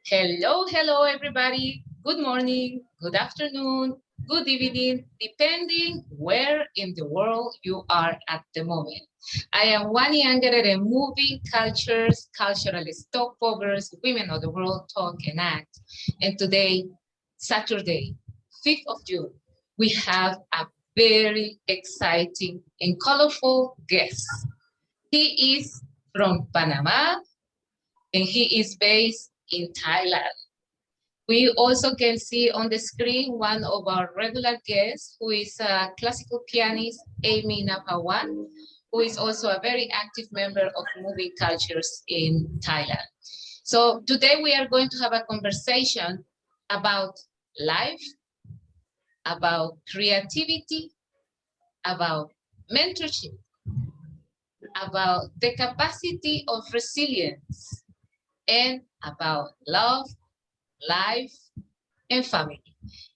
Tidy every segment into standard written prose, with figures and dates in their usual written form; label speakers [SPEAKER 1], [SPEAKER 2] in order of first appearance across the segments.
[SPEAKER 1] Hello, hello, everybody. Good morning, good afternoon, good evening, depending where in the world you are at the moment. I am Wanayran Alvarez, moving cultures, cultural stopovers, women of the world talk and act. And today, Saturday, 5th of June, we have a very exciting and colorful guest. He is from Panama, and he is based in Thailand. We also can see on the screen one of our regular guests, who is a classical pianist, Amy Napawan, who is also a very active member of moving cultures in Thailand. So today we are going to have a conversation about life, about creativity, about mentorship, about the capacity of resilience, and about love, life, and family.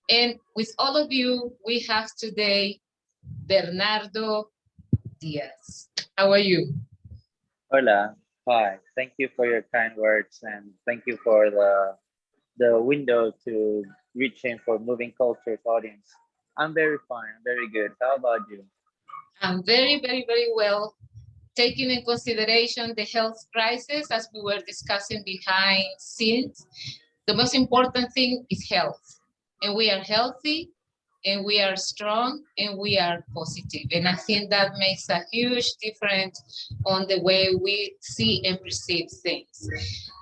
[SPEAKER 1] And with all of you, we have today Bernardo Diaz. How are you?
[SPEAKER 2] Hola, hi. Thank you for your kind words and thank you for the window to reach in for Moving Cultures audience. I'm very fine. I'm very good. How about you?
[SPEAKER 1] I'm very, very, very well, taking in consideration the health crisis as we were discussing behind scenes. The most important thing is health, and we are healthy, and we are strong, and we are positive. And I think that makes a huge difference on the way we see and perceive things.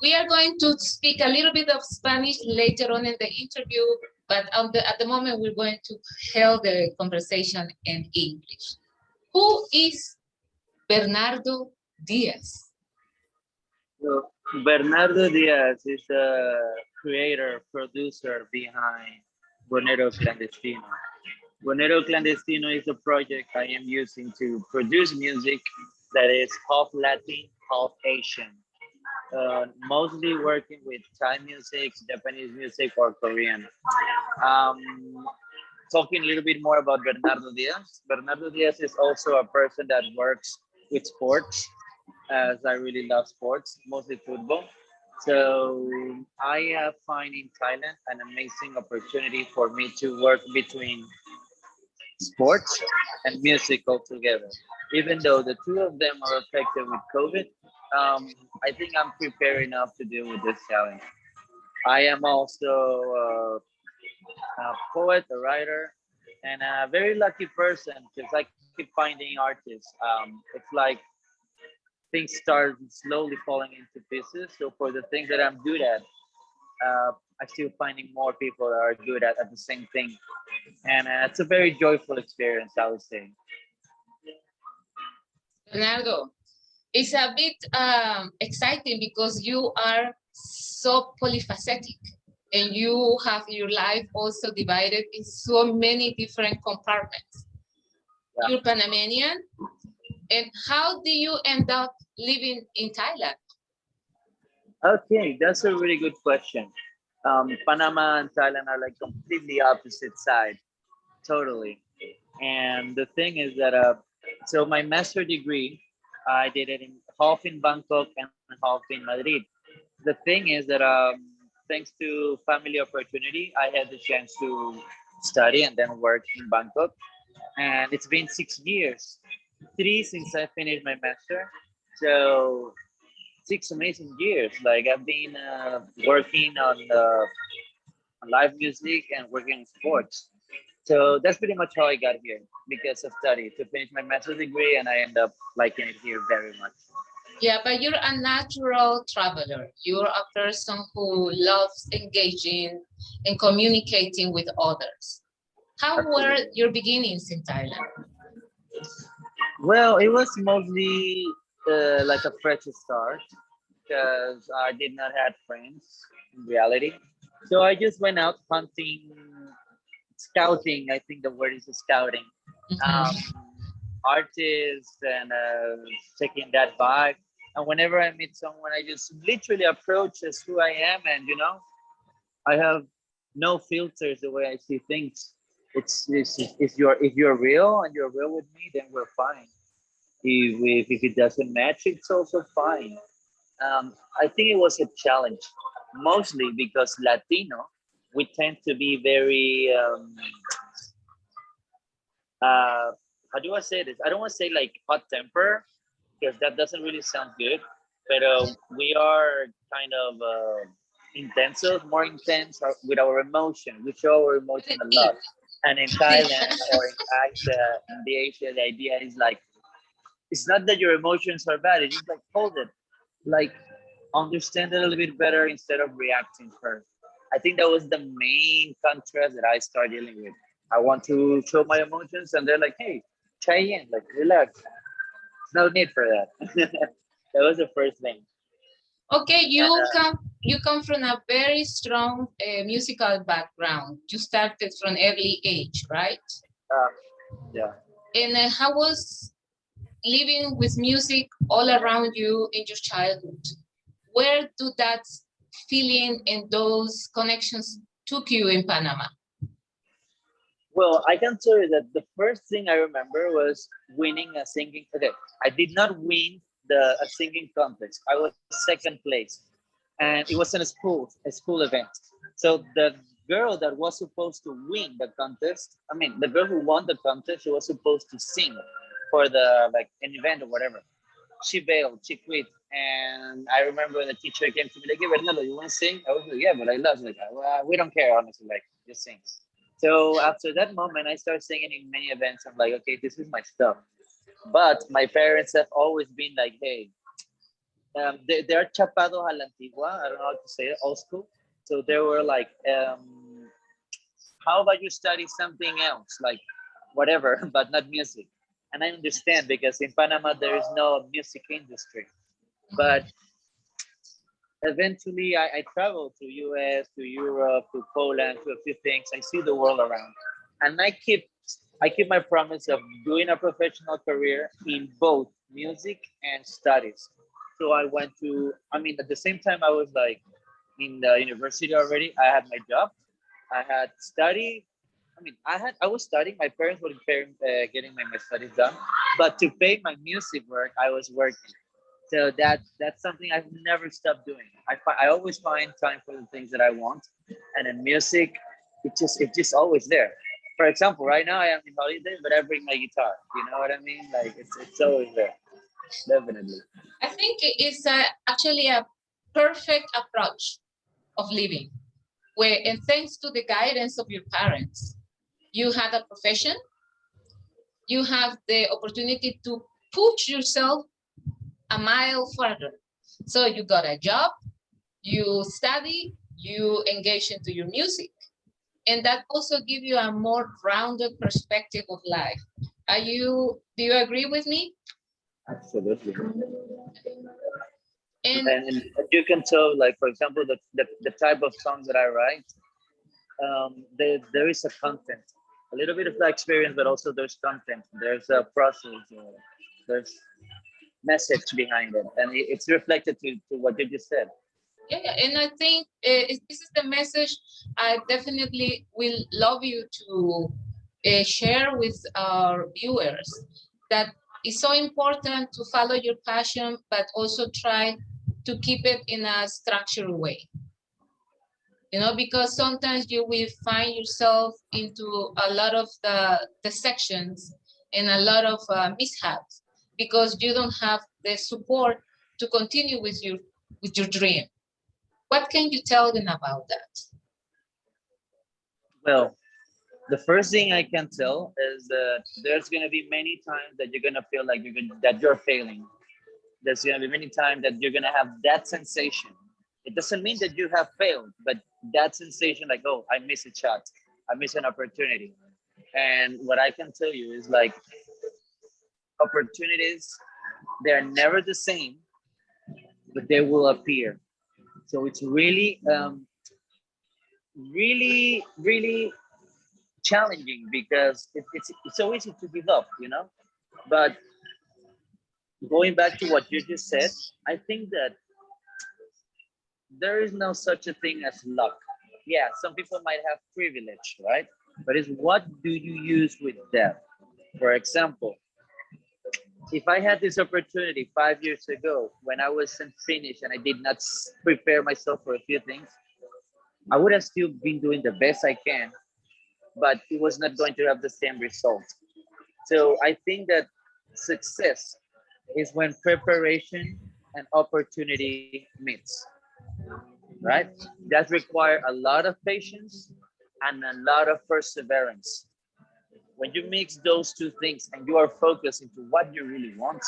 [SPEAKER 1] We are going to speak a little bit of Spanish later on in the interview, but at the moment we're going to hold the conversation in English. Who is Bernardo Diaz?
[SPEAKER 2] So, Bernardo Diaz is the creator, producer behind Buhonero Clandestino. Buhonero Clandestino is a project I am using to produce music that is half Latin, half Asian. Mostly working with Thai music, Japanese music, or Korean. Um, Talking a little bit more about Bernardo Diaz. Bernardo Diaz is also a person that works with sports, as I really love sports, mostly football. So I find in Thailand an amazing opportunity for me to work between sports and music altogether. Even though the two of them are affected with COVID, I think I'm prepared enough to deal with this challenge. I am also a poet, a writer, and a very lucky person because I keep finding artists. It's like things start slowly falling into pieces. So for the things that I'm good at, I'm still finding more people that are good at the same thing. And it's a very joyful experience, I would say.
[SPEAKER 1] Bernardo, it's a bit exciting because you are so polyphacetic and you have your life also divided in so many different compartments. Yeah. You're Panamanian, and how do you end up living in Thailand?
[SPEAKER 2] Okay, that's a really good question. Panama and Thailand are like completely opposite sides, totally. And the thing is that, so my master degree, I did it in half in Bangkok and half in Madrid. The thing is that, thanks to family opportunity, I had the chance to study and then work in Bangkok. And it's been 6 years, three since I finished my master. So 6 amazing years. Like I've been working on live music and working in sports. So that's pretty much how I got here because of study to finish my master's degree, and I end up liking it here very much.
[SPEAKER 1] Yeah, but you're a natural traveler. You're a person who loves engaging and communicating with others. How were your beginnings in Thailand?
[SPEAKER 2] Well, it was mostly like a fresh start because I did not have friends in reality. So I just went out hunting, scouting. I think the word is scouting. Artists and checking that vibe. And whenever I meet someone, I just literally approach as who I am, and I have no filters the way I see things. If you're real and you're real with me, then we're fine. If it doesn't match, it's also fine. I think it was a challenge, mostly because Latino, we tend to be very, how do I say this? I don't want to say like hot temper because that doesn't really sound good, but we are kind of intensive, more intense with our emotion. We show our emotion a lot. And in Thailand or in Asia, in the Asia, the idea is like, it's not that your emotions are bad, it's just like hold it. Like understand it a little bit better instead of reacting first. I think that was the main contrast that I started dealing with. I want to show my emotions, and they're like, "Hey, try in, like relax. No need for that." That was the first thing.
[SPEAKER 1] Okay,
[SPEAKER 2] And
[SPEAKER 1] you come from a very strong musical background. You started from early age, right?
[SPEAKER 2] yeah.
[SPEAKER 1] And how was living with music all around you in your childhood? Where do that feeling and those connections took you in Panama?
[SPEAKER 2] Well, I can tell you that the first thing I remember was winning a singing. Okay, I did not win the a singing contest. I was second place, and it was in a school event. So the girl that was supposed to win the contest, I mean, the girl who won the contest, she was supposed to sing for the like an event or whatever. She bailed, she quit, and I remember the teacher came to me like, "Hey, Bernardo, you want to sing?" I was like, "Yeah, but I lost." Like, well, we don't care, honestly. Like, just sing. So after that moment, I started singing in many events. I'm like, okay, this is my stuff. But my parents have always been like, hey, they're chapados a la antigua. I don't know how to say it, old school. So they were like, how about you study something else, like whatever, but not music? And I understand because in Panama there is no music industry. But eventually, I traveled to US, to Europe, to Poland, to a few things. I see the world around, and I keep my promise of doing a professional career in both music and studies. So I went to. I mean, at the same time, I was like in the university already. I had my job. I had study. I was studying. My parents were getting my studies done, but to pay my music work, I was working. So that's something I've never stopped doing. I always find time for the things that I want, and in music, it's just always there. For example, right now I am in holidays, but I bring my guitar. You know what I mean? Like it's always there, definitely.
[SPEAKER 1] I think it's actually a perfect approach of living, where, and thanks to the guidance of your parents, you had a profession, you have the opportunity to push yourself a mile further. So you got a job, you study, you engage into your music, and that also give you a more rounded perspective of life. Do you agree with me?
[SPEAKER 2] Absolutely.
[SPEAKER 1] And
[SPEAKER 2] And you can tell, like for example, the type of songs that I write, there is a content, a little bit of the experience, but also there's content. There's a process. There's message behind it, and it's reflected to what you just said.
[SPEAKER 1] yeah, and I think this is the message I definitely will love you to share with our viewers, that it's so important to follow your passion, but also try to keep it in a structured way. You know, because sometimes you will find yourself into a lot of the sections and a lot of mishaps because you don't have the support to continue with your dream. What can you tell them about that?
[SPEAKER 2] Well, the first thing I can tell is that there's gonna be many times that you're gonna feel like that you're failing. There's gonna be many times that you're gonna have that sensation. It doesn't mean that you have failed, but that sensation, like, oh, I missed a shot, I missed an opportunity. And what I can tell you is like opportunities, they're never the same, but they will appear. So it's really, really challenging because it's so easy to give up, you know. But going back to what you just said, I think that there is no such a thing as luck. Yeah, some people might have privilege, right? But it's what do you use with that? For example, If I had this opportunity 5 years ago when I wasn't finished and I did not prepare myself for a few things, I would have still been doing the best I can, but it was not going to have the same result. So I think that success is when preparation and opportunity meets, right? That require a lot of patience and a lot of perseverance. When you mix those two things and you are focused into what you really want,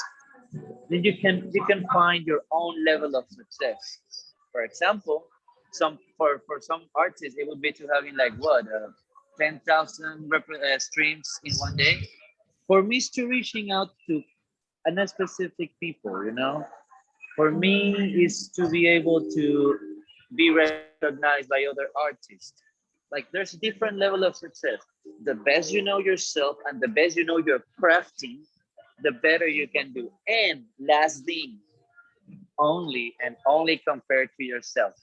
[SPEAKER 2] then you can find your own level of success. For example, for some artists, it would be to having like what 10,000 streams in one day. For me, it's to reaching out to a specific people. For me, is to be able to be recognized by other artists. Like there's different level of success. The best you know yourself and the best you know your crafting, the better you can do. And last thing, only and only compared to yourself.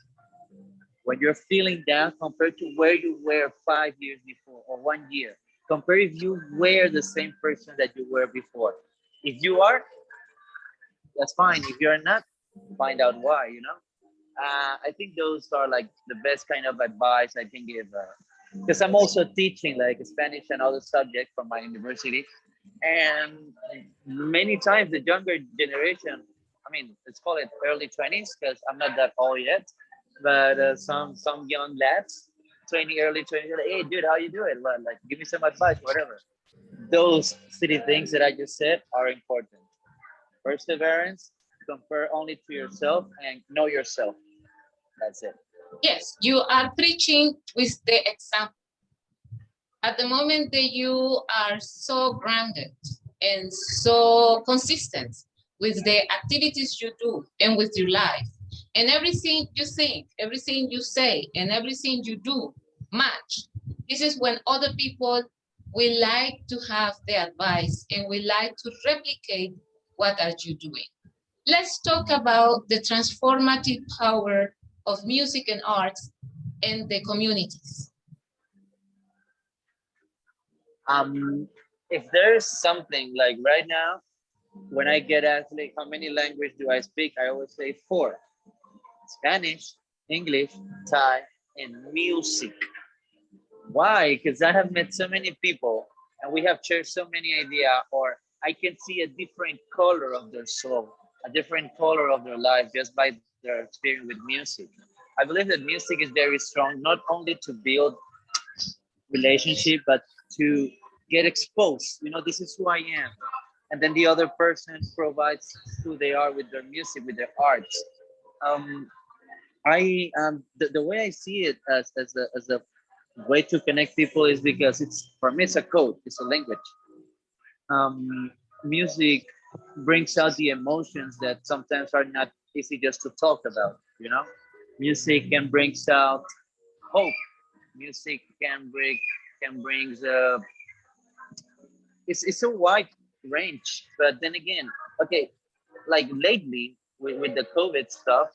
[SPEAKER 2] When you're feeling down, compared to where you were 5 years before or 1 year, compare if you were the same person that you were before. If you are, that's fine. If you're not, find out why. I think those are like the best kind of advice I can give. Because I'm also teaching like Spanish and other subjects from my university. And many times the younger generation, I mean, let's call it early 20s because I'm not that old yet, but some young lads, 20, early 20s, like, hey, dude, how you doing? Well, like, give me some advice, whatever. Those three things that I just said are important. Perseverance, compare only to yourself, and know yourself. That's it.
[SPEAKER 1] Yes, you are preaching with the example. At the moment that you are so grounded and so consistent with the activities you do and with your life, and everything you think, everything you say, and everything you do match, this is when other people will like to have the advice and will like to replicate what are you doing. Let's talk about the transformative power of music and arts in the communities.
[SPEAKER 2] If there's something like right now, when I get asked like how many language do I speak, I always say four: Spanish, English, Thai, and music. Why? Because I have met so many people and we have shared so many ideas, or I can see a different color of their soul, a different color of their life just by their experience with music. I believe that music is very strong, not only to build relationship, but to get exposed. This is who I am. And then the other person provides who they are with their music, with their arts. Um, the way I see it as a way to connect people is because it's for me it's a code, it's a language. Music brings out the emotions that sometimes are not easy just to talk about. Music can bring out hope. Music can bring it's a wide range. But then again, okay, like lately with the COVID stuff,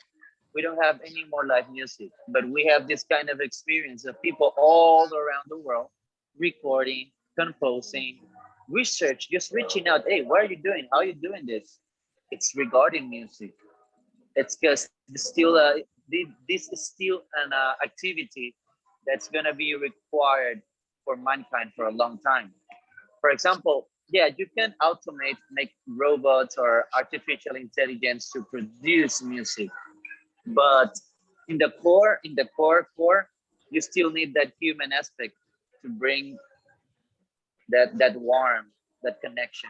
[SPEAKER 2] we don't have any more live music, but we have this kind of experience of people all around the world recording, composing, research, just reaching out. Hey, what are you doing? How are you doing this? It's regarding music. It's because this is still an activity that's gonna be required for mankind for a long time. For example, yeah, you can make robots or artificial intelligence to produce music, but in the core, you still need that human aspect to bring that warmth, that connection.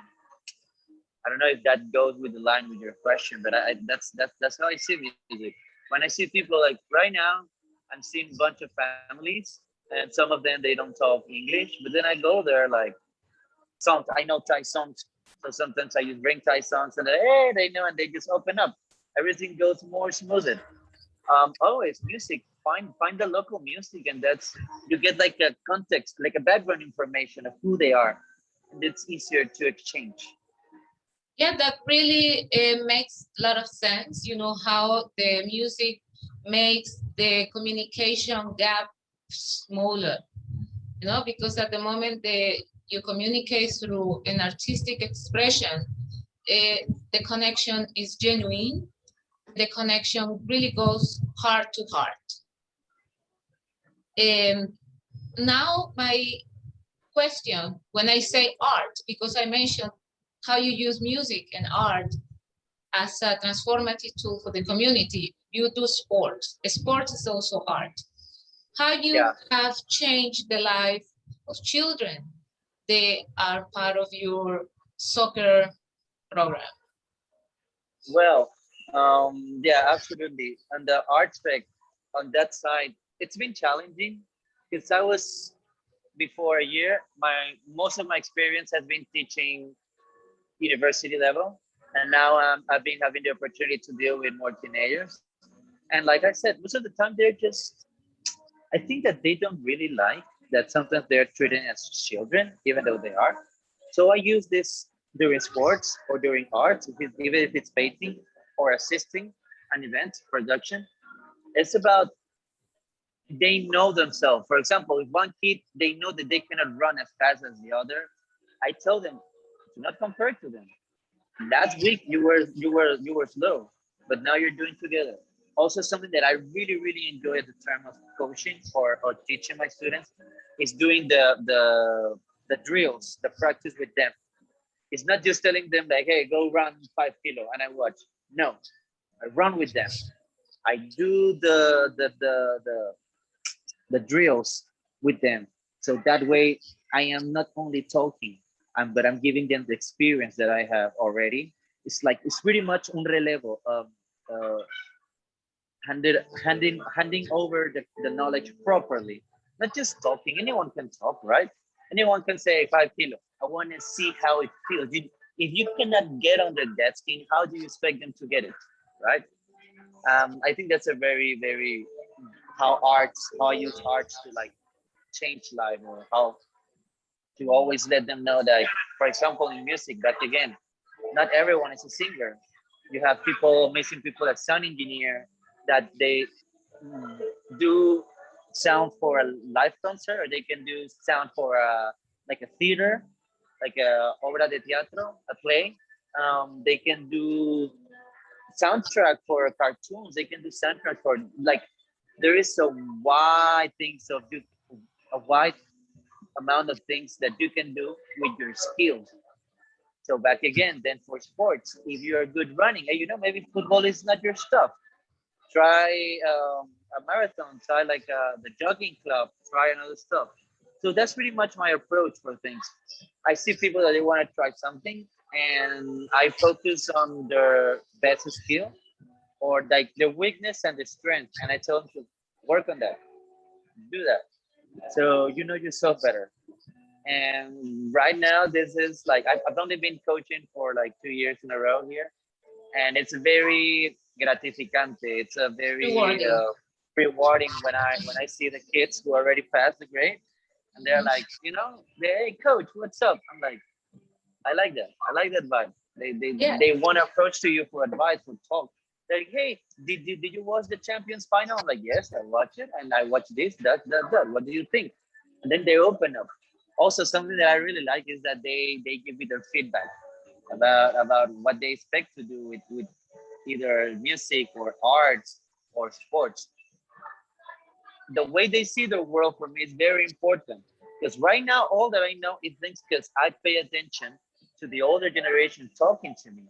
[SPEAKER 2] I don't know if that goes with the line with your question, but that's how I see music. When I see people like right now, I'm seeing a bunch of families, and some of them they don't talk English, but then I go there like songs. I know Thai songs, so sometimes I just bring Thai songs, and they know, and they just open up. Everything goes more smoother. Always music. Find the local music, and that's you get like a context, like a background information of who they are, and it's easier to exchange.
[SPEAKER 1] Yeah, that really makes a lot of sense. How the music makes the communication gap smaller. Because at the moment you communicate through an artistic expression, the connection is genuine. The connection really goes heart to heart. Now my question, when I say art, because I mentioned how you use music and art as a transformative tool for the community, you do sports. Sports is also art. How you have changed the life of children. They are part of your soccer program.
[SPEAKER 2] Well, yeah, absolutely. On the art spec, on that side, it's been challenging because I was before a year. My most of my experience has been teaching university level, and now I've been having the opportunity to deal with more teenagers. And like I said, most of the time they're just, I think that they don't really like that sometimes they're treated as children, even though they are. So I use this during sports or during art, even if it's painting or assisting an event production. It's about they know themselves. For example, if one kid they know that they cannot run as fast as the other, I tell them do not compare to them. Last week you were slow, but now you're doing together. Also, something that I really enjoy at the term of coaching or teaching my students is doing the drills, the practice with them. It's not just telling them like, hey, go run 5 kilo and I watch. No, I run with them. I do the drills with them. So that way I am not only talking, but I'm giving them the experience that I have already. It's like it's pretty much un relevo of uh, handing over the knowledge properly, not just talking. Anyone can talk, right? Anyone can say 5 kilo. I want to see how it feels. If you cannot get under that skin, how do you expect them to get it, right? I think that's a very how I use arts to like change life, or how to always let them know that, for example, in music, back again, not everyone is a singer. You have people, amazing people like sound engineer, that they mm, do sound for a live concert, or they can do sound for a like a theater, like a obra de teatro, a play. They can do soundtrack for cartoons. They can do soundtrack for like there is a wide things of you, a wide amount of things that you can do with your skills. So back again, then for sports, if you're good running, and maybe football is not your stuff, try a marathon, try like the jogging club, try another stuff. So that's pretty much my approach for things. I see people that they want to try something, and I focus on their best skill or like their weakness and the strength, and I tell them to work on that, do that, so you know yourself better. And right now, this is like I've only been coaching for like 2 years in a row here, and it's very gratificante. It's a very
[SPEAKER 1] Rewarding.
[SPEAKER 2] rewarding when I see the kids who already passed the grade, and they're like, hey coach, what's up? I'm like, I like that. I like that vibe. They they
[SPEAKER 1] Yeah.
[SPEAKER 2] they want to approach to you for advice, for talk. They're like, hey, did you watch the Champions final? I'm like, yes, I watched it, and I watched this, that. What do you think? And then they open up. Also, something that I really like is that they give me their feedback about what they expect to do with either music or arts or sports. The way they see the world for me is very important, because right now all that I know is things because I pay attention to the older generation talking to me,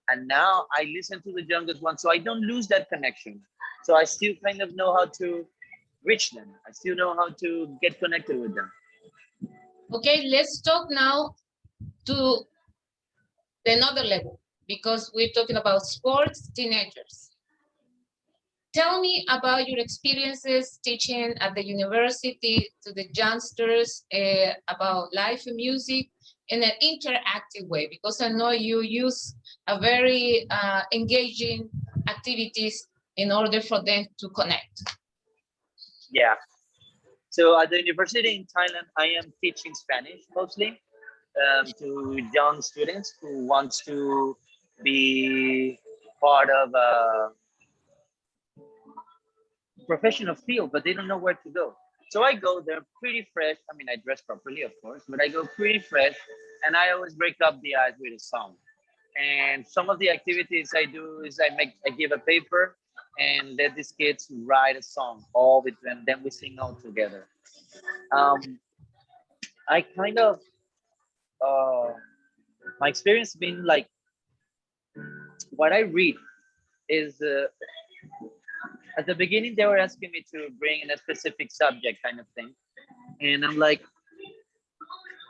[SPEAKER 2] and now I listen to the youngest one, so I don't lose that connection. So I still kind of know how to reach them. I still know how to get connected with them.
[SPEAKER 1] Okay, let's talk now to another level, because we're talking about sports teenagers. Tell me about your experiences teaching at the university to the youngsters about life and music in an interactive way, because I know you use a very engaging activities in order for them to connect.
[SPEAKER 2] Yeah. So at the university in Thailand, I am teaching Spanish mostly to young students who wants to be part of a professional field, but they don't know where to go. So I go there pretty fresh. I mean, I dress properly, of course, but I go pretty fresh, and I always break up the ice with a song. And some of the activities I do is I give a paper and let these kids write a song all with them. Then we sing all together. Um, I kind of uh, my experience been like what I read is at the beginning they were asking me to bring in a specific subject kind of thing, and I'm like,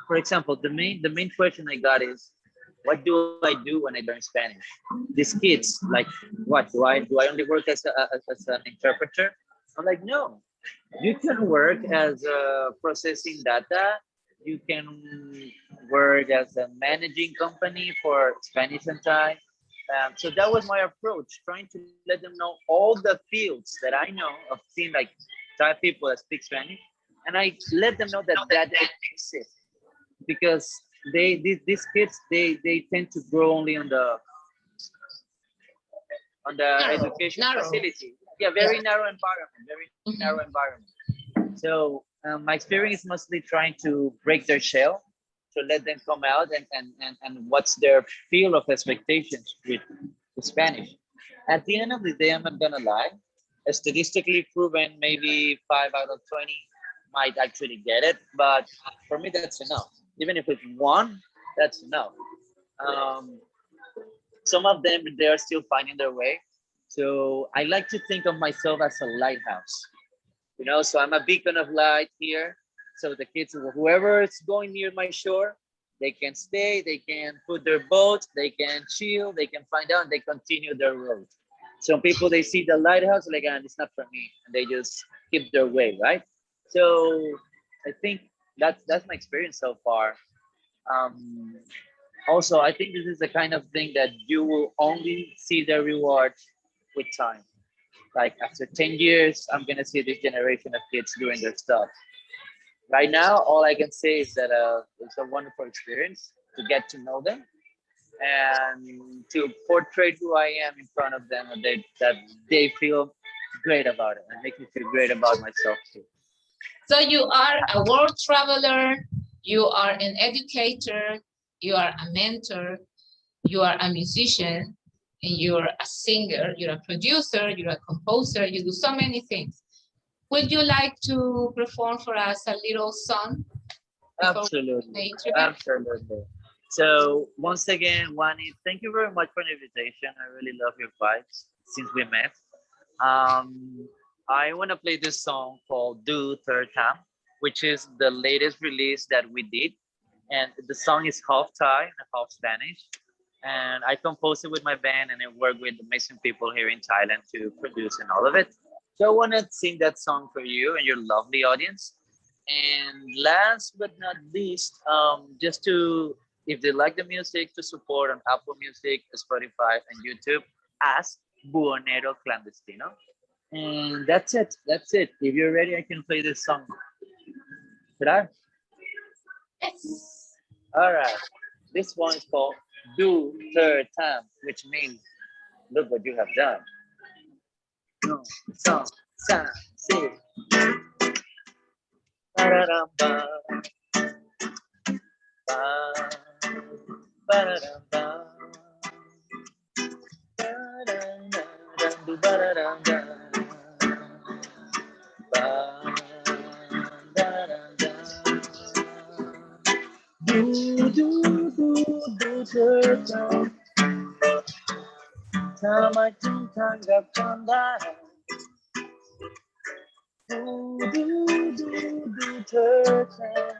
[SPEAKER 2] for example, the main question I got is, what do I do when I learn Spanish? These kids, like, what do I only work as an interpreter? I'm like, no, you can work as processing data. You can work as a managing company for Spanish and Thai. So that was my approach, trying to let them know all the fields that I know of seeing like Thai people that speak Spanish, and I let them know that that exists because these kids they tend to grow only on the
[SPEAKER 1] Narrow,
[SPEAKER 2] education
[SPEAKER 1] narrow.
[SPEAKER 2] facility. Yeah,
[SPEAKER 1] Yeah.
[SPEAKER 2] very narrow environment, very narrow
[SPEAKER 1] Mhm.
[SPEAKER 2] environment. So my experience is mostly trying to break their shell to let them come out and what's their field of expectations with Spanish. At the end of the day, I'm not gonna lie, statistically proven, maybe 5 out of 20 might actually get it, but for me, that's enough. Even if it's one, that's enough. Um, some of them, they are still finding their way. So I like to think of myself as a lighthouse, so I'm a beacon of light here. So the kids, whoever is going near my shore, they can stay, they can put their boat, they can chill, they can find out, and they continue their road. Some people, they see the lighthouse, like, ah, it's not for me, and they just keep their way, right? So I think that's my experience so far. Um, Also, I think this is the kind of thing that you will only see the reward with time. Like after 10 years, I'm gonna see this generation of kids doing their stuff. Right now, all I can say is that it's a wonderful experience to get to know them and to portray who I am in front of them, and that they feel great about it and make me feel great about myself too.
[SPEAKER 1] So you are a world traveler, you are an educator, you are a mentor, you are a musician, and you're a singer, you're a producer, you're a composer, you do so many things. Would you like to perform for us a little song before we end the
[SPEAKER 2] Absolutely,
[SPEAKER 1] interview?
[SPEAKER 2] absolutely. So once again, Wani, thank you very much for the invitation. I really love your vibes since we met. Um, I want to play this song called "Do Third Time," which is the latest release that we did, and the song is half Thai and half Spanish. And I composed it with my band, and I work with amazing people here in Thailand to produce and all of it. So I want to sing that song for you and your lovely audience. And last but not least, just to, if they like the music, to support on Apple Music, Spotify, and YouTube as Buhonero Clandestino. And that's it. That's it. If you're ready, I can play this song. Should I?
[SPEAKER 1] Yes.
[SPEAKER 2] All right. This one is called Do Third Time, which means look what you have done. No, song, sa, si. Ba-da-dum-ba, ba, ba-da-dum-ba, ba-da-dum-dum, ba-da-dum-dum, ba, da-dum-dum. Do, third time. Time I think I got come down. Third time.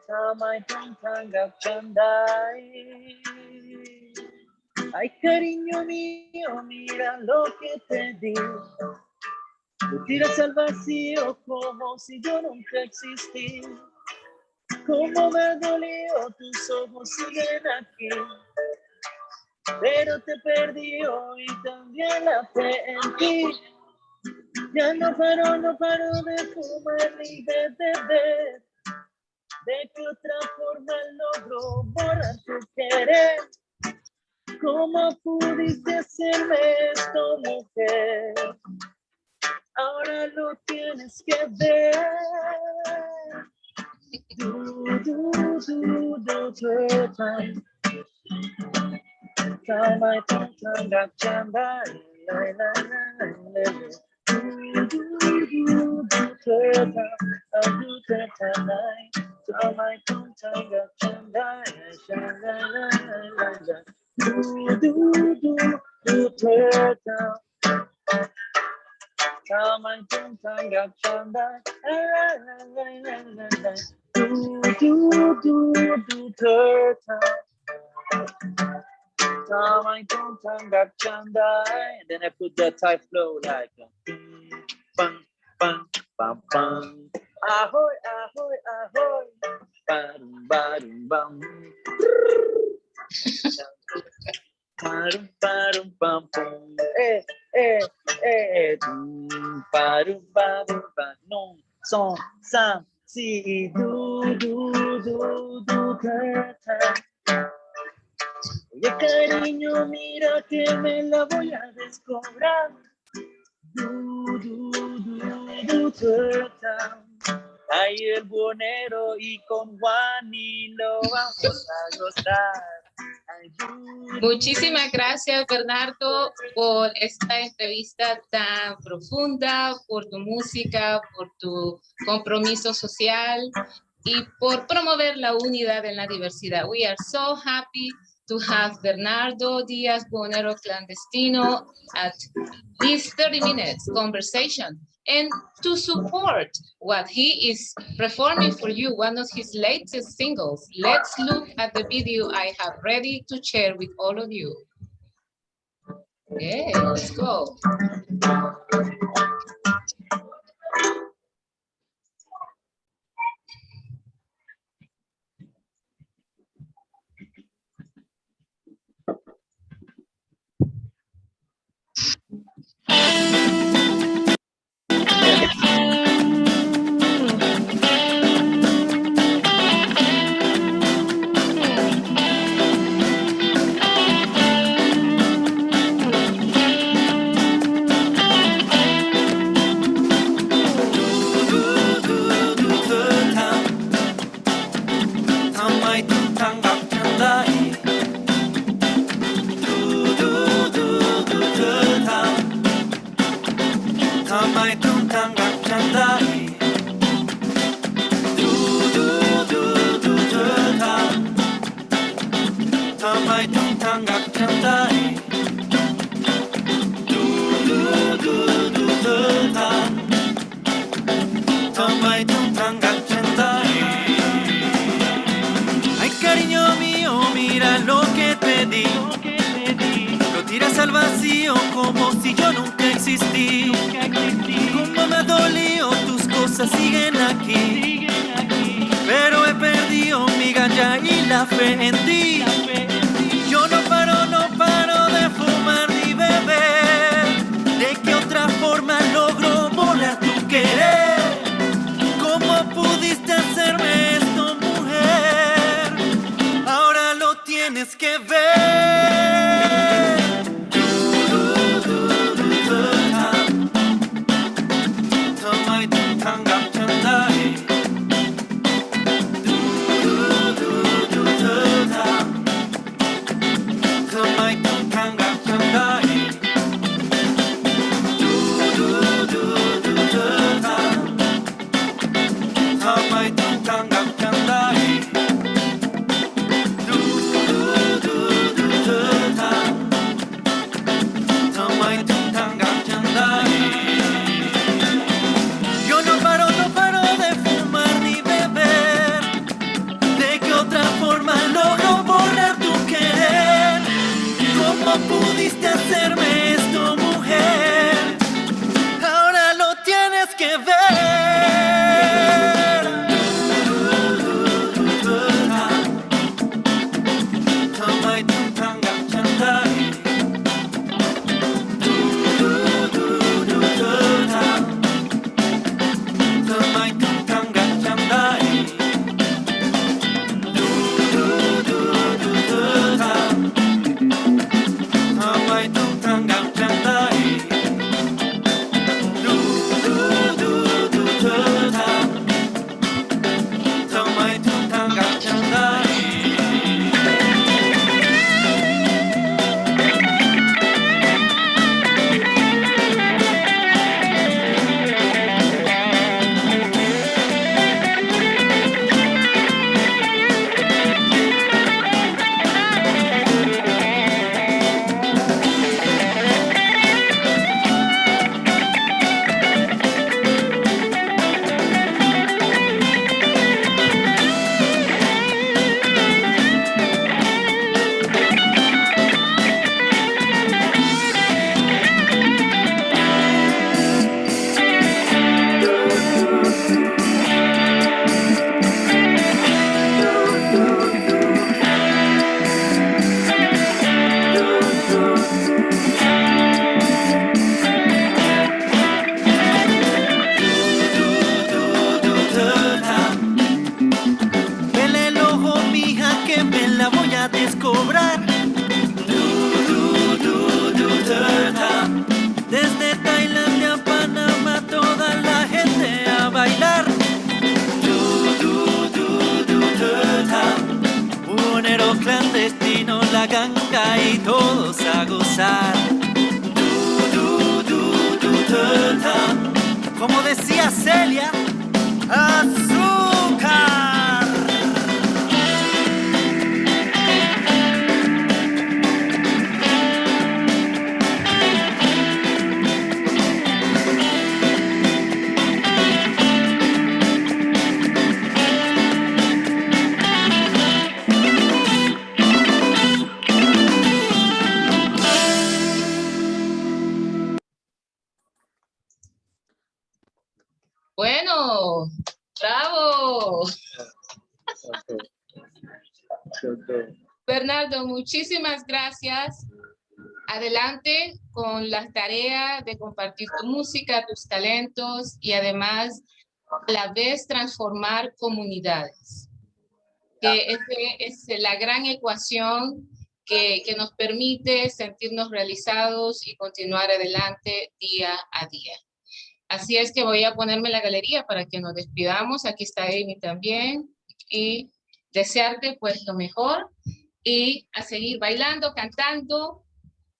[SPEAKER 2] Time I think I got come down. Ay, cariño mío, mira lo que te digo. Te tiras al vacío como si yo nunca existí. Como me dolió, tus ojos siguen aquí. Pero te perdí hoy también la fe en ti. Ya no paro de fumar ni de beber. ¿De qué otra forma logro borrar tu querer? ¿Cómo pudiste hacerme esto, mujer? Ahora lo tienes que ver. Do And then I put the Thai flow like bang, bang, bang, bang. Ahoy, ahoy, ahoy. Badum, badum, bam. Badum, badum, bam, bam. Badum, badum, bam. Non, son, sam, si, do, ta. Oye, cariño, mira que me la voy a descobrar. Ahí el Buhonero y con Wani lo vamos a gozar.
[SPEAKER 1] Muchísimas gracias, Bernardo, por esta entrevista tan profunda, por tu música, por tu compromiso social y por promover la unidad en la diversidad. We are so happy to have Bernardo Díaz, Buhonero Clandestino, at this 30 minutes conversation, and to support what he is performing for you, one of his latest singles. Let's look at the video I have ready to share with all of you. Okay, let's go.
[SPEAKER 3] Ay, cariño mío, mira lo que te di. Lo tiras al vacío como si yo nunca existí. Como me ha dolido, tus cosas siguen aquí. Pero he perdido mi galla y la fe en ti. Yo no paro de fumar ni beber. ¿De qué otra forma logro volar tu querer? ¿Cómo pudiste hacerme esto, mujer? Ahora lo tienes que ver. Ganga y todos a gozar. Como decía Celia, azúcar.
[SPEAKER 1] Bueno, bravo. Bernardo, muchísimas gracias. Adelante con la tarea de compartir tu música, tus talentos y además a la vez transformar comunidades. Que es la gran ecuación que nos permite sentirnos realizados y continuar adelante día a día. Así es que voy a ponerme la galería para que nos despidamos. Aquí está Amy también. Y desearte pues lo mejor y a seguir bailando, cantando,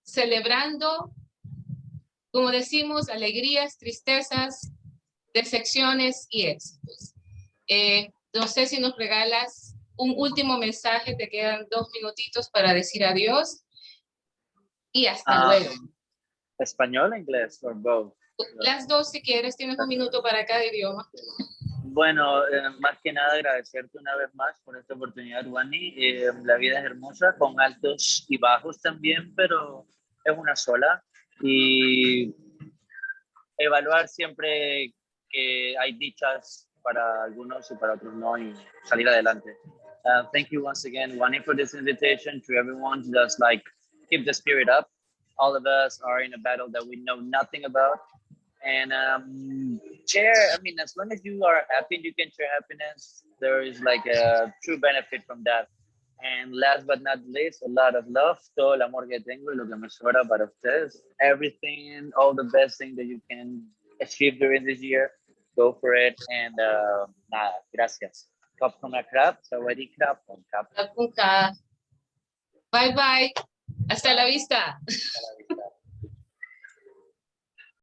[SPEAKER 1] celebrando, como decimos, alegrías, tristezas, decepciones y éxitos. No sé si nos regalas un último mensaje, te quedan 2 minutitos para decir adiós y hasta luego.
[SPEAKER 2] ¿Español o inglés? Or both?
[SPEAKER 1] Las dos si quieres, tienes 1 minuto para cada idioma.
[SPEAKER 2] Bueno, más que nada agradecerte una vez más por esta oportunidad, Wani. La vida es hermosa, con altos y bajos también, pero es una sola. Y evaluar siempre que hay dichas para algunos y para otros no, y salir adelante. Thank you once again, Wani, for this invitation, to everyone to just like keep the spirit up. All of us are in a battle that we know nothing about. And share, I mean, as long as you are happy, you can share happiness. There is like a true benefit from that. And last but not least, a lot of love, todo el amor que tengo y lo que me sobra para ustedes. Everything, all the best thing that you can achieve during this year, go for it. And nada, gracias. Kap con a crap, sawadi crap con cap.
[SPEAKER 1] Bye bye. Hasta la vista.
[SPEAKER 2] Hasta la vista.